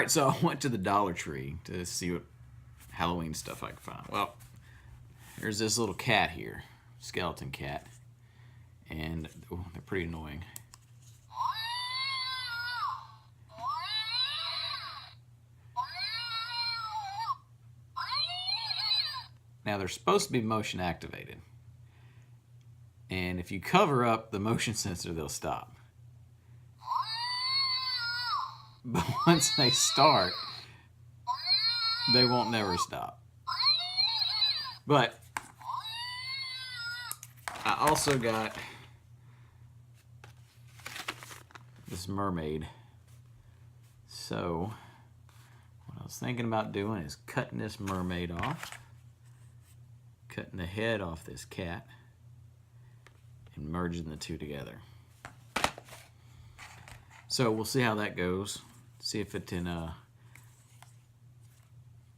Alright, so I went to the Dollar Tree to see what Halloween stuff I could find. Well, there's this little cat here, skeleton cat, and they're pretty annoying. Now they're supposed to be motion activated, and if you cover up the motion sensor, they'll stop. But once they start, they won't never stop. But I also got this mermaid. So what I was thinking about doing is cutting this mermaid off, cutting the head off this cat, and merging the two together. So we'll see how that goes. See if it can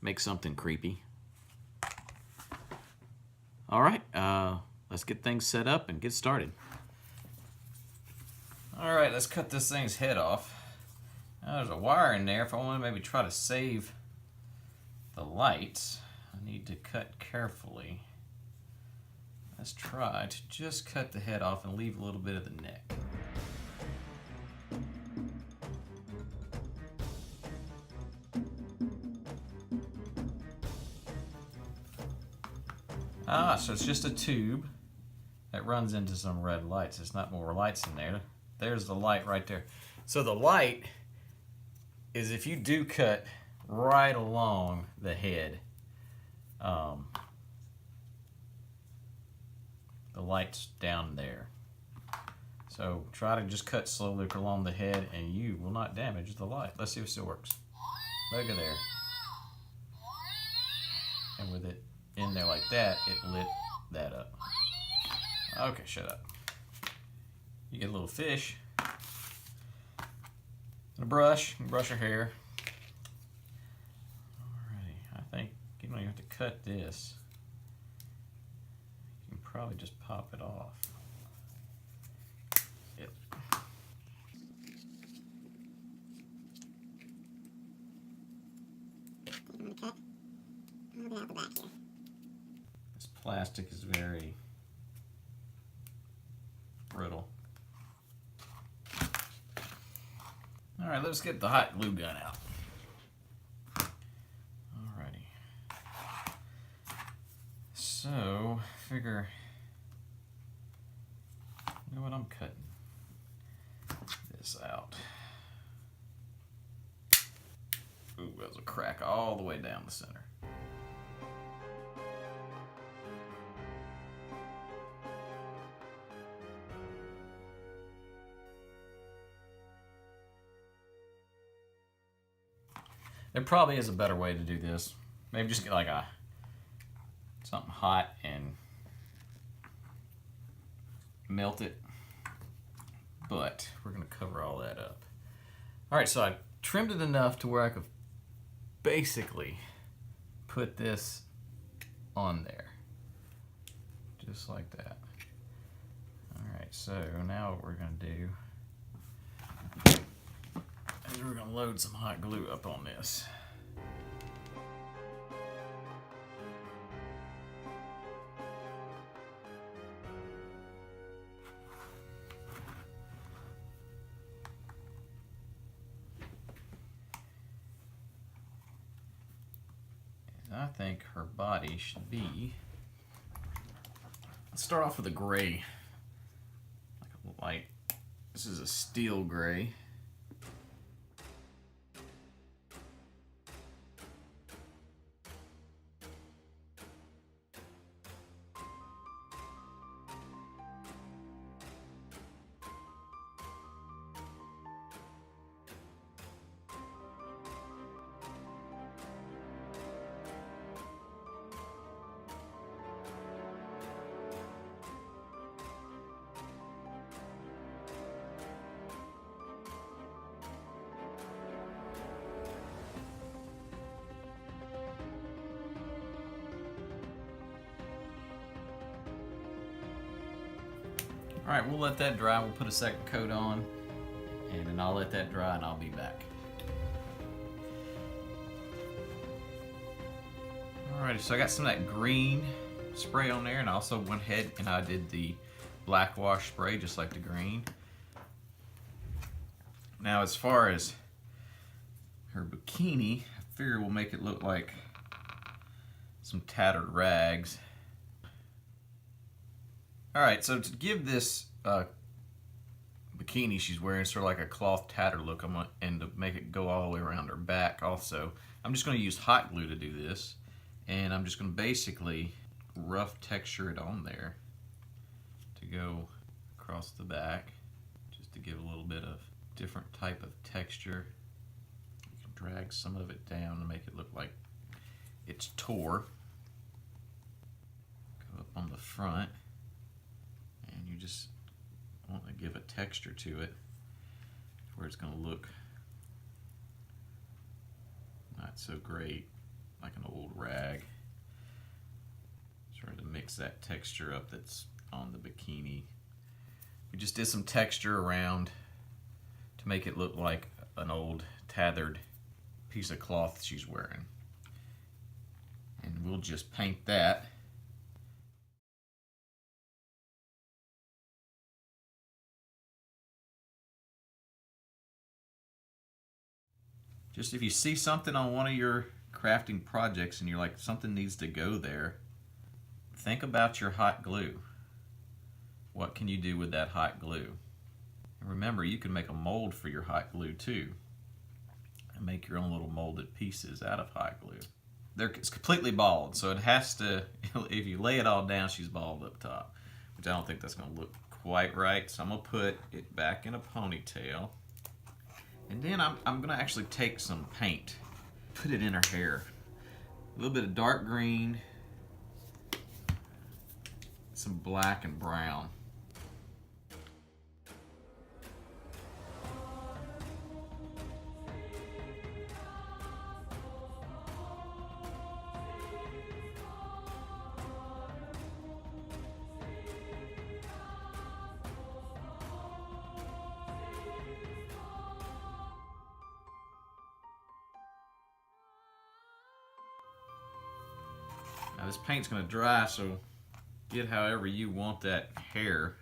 make something creepy. All right, let's get things set up and get started. All right, let's cut this thing's head off. Now there's a wire in there. If I want to maybe try to save the lights, I need to cut carefully. Let's try to just cut the head off and leave a little bit of the neck. So it's just a tube that runs into some red lights. There's not more lights in there. There's the light right there. So the light is if you do cut right along the head, the light's down there. So try to just cut slowly along the head and you will not damage the light. Let's see if it still works. Look at there. And with it in there like that, it lit that up. Okay, shut up. You get a little fish and a brush. You brush your hair. Alrighty, I think you don't even have to cut this. You can probably just pop it off. Yep. I'm gonna cut a little bit out the back here. This plastic is very brittle. All right, let's get the hot glue gun out. Alrighty. So, figure, you know what, I'm cutting this out. Ooh, there's a crack all the way down the center. There probably is a better way to do this. Maybe just get like something hot and melt it. But we're gonna cover all that up. All right, so I trimmed it enough to where I could basically put this on there. Just like that. All right, so now what we're gonna do is we're gonna load some hot glue up on this. And I think her body should be, let's start off with a gray, like a light, this is a steel gray. All right, we'll let that dry. We'll put a second coat on, and then I'll let that dry, and I'll be back. Alrighty, so I got some of that green spray on there, and I also went ahead and I did the black wash spray just like the green. Now as far as her bikini, I figure we'll make it look like some tattered rags. Alright, so to give this bikini she's wearing sort of like a cloth tatter look, and to make it go all the way around her back also, I'm just going to use hot glue to do this. And I'm just going to basically rough texture it on there to go across the back, just to give a little bit of different type of texture. You can drag some of it down to make it look like it's tore. Go up on the front, and you just want to give a texture to it where it's going to look not so great, like an old rag. Trying to mix that texture up that's on the bikini. We just did some texture around to make it look like an old tattered piece of cloth she's wearing. And we'll just paint that. Just if you see something on one of your crafting projects and you're like, something needs to go there, think about your hot glue. What can you do with that hot glue? And remember, you can make a mold for your hot glue too, and make your own little molded pieces out of hot glue. It's completely bald, so it has to, if you lay it all down, she's bald up top, which I don't think that's going to look quite right. So I'm going to put it back in a ponytail. And then I'm going to actually take some paint, put it in her hair. A little bit of dark green, some black and brown. Now this paint's going to dry, so get however you want that hair.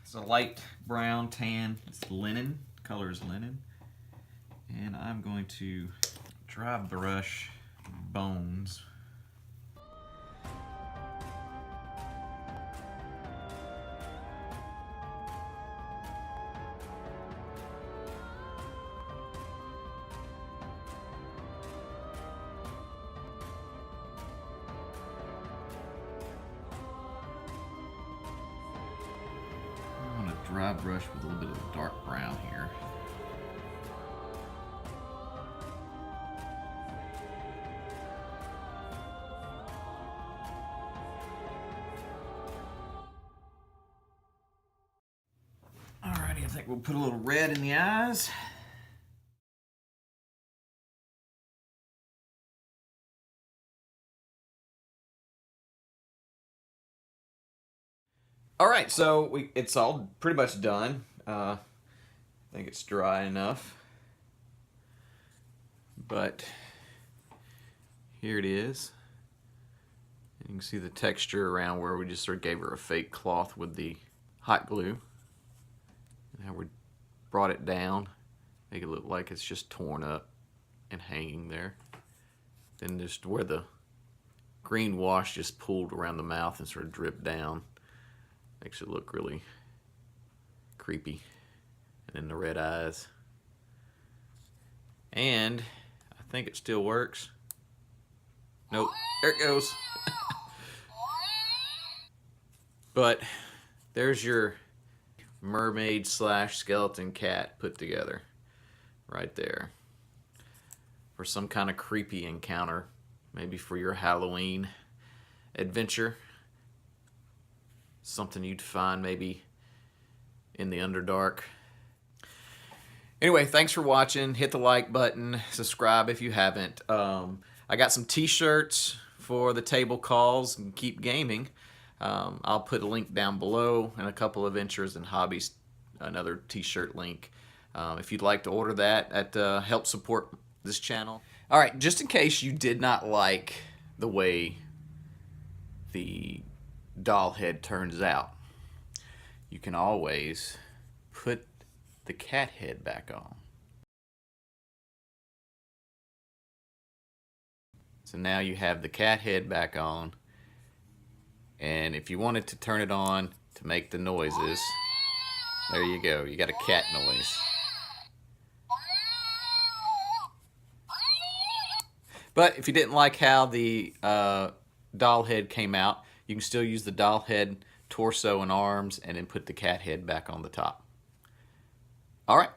It's a light brown tan. It's linen. The color is linen. And I'm going to dry brush bones. Dry brush with a little bit of dark brown here. Alrighty, I think we'll put a little red in the eyes. Alright, so it's all pretty much done. I think it's dry enough. But here it is. You can see the texture around where we just sort of gave her a fake cloth with the hot glue. And how we brought it down, make it look like it's just torn up and hanging there. Then just where the green wash just pooled around the mouth and sort of dripped down. Makes it look really creepy. And then the red eyes. And I think it still works. Nope, there it goes. But there's your mermaid slash skeleton cat put together right there for some kind of creepy encounter, maybe for your Halloween adventure. Something you'd find maybe in the Underdark. Anyway, thanks for watching. Hit the like button. Subscribe if you haven't. I got some t-shirts for the table calls and keep gaming. I'll put a link down below, and a couple of Ventures and Hobbies, another t-shirt link. If you'd like to order that, help support this channel. All right, just in case you did not like the way the doll head turns out, you can always put the cat head back on. So now you have the cat head back on, and if you wanted to turn it on to make the noises, there you go, you got a cat noise. But if you didn't like how the doll head came out, you can still use the doll head torso and arms and then put the cat head back on the top. All right,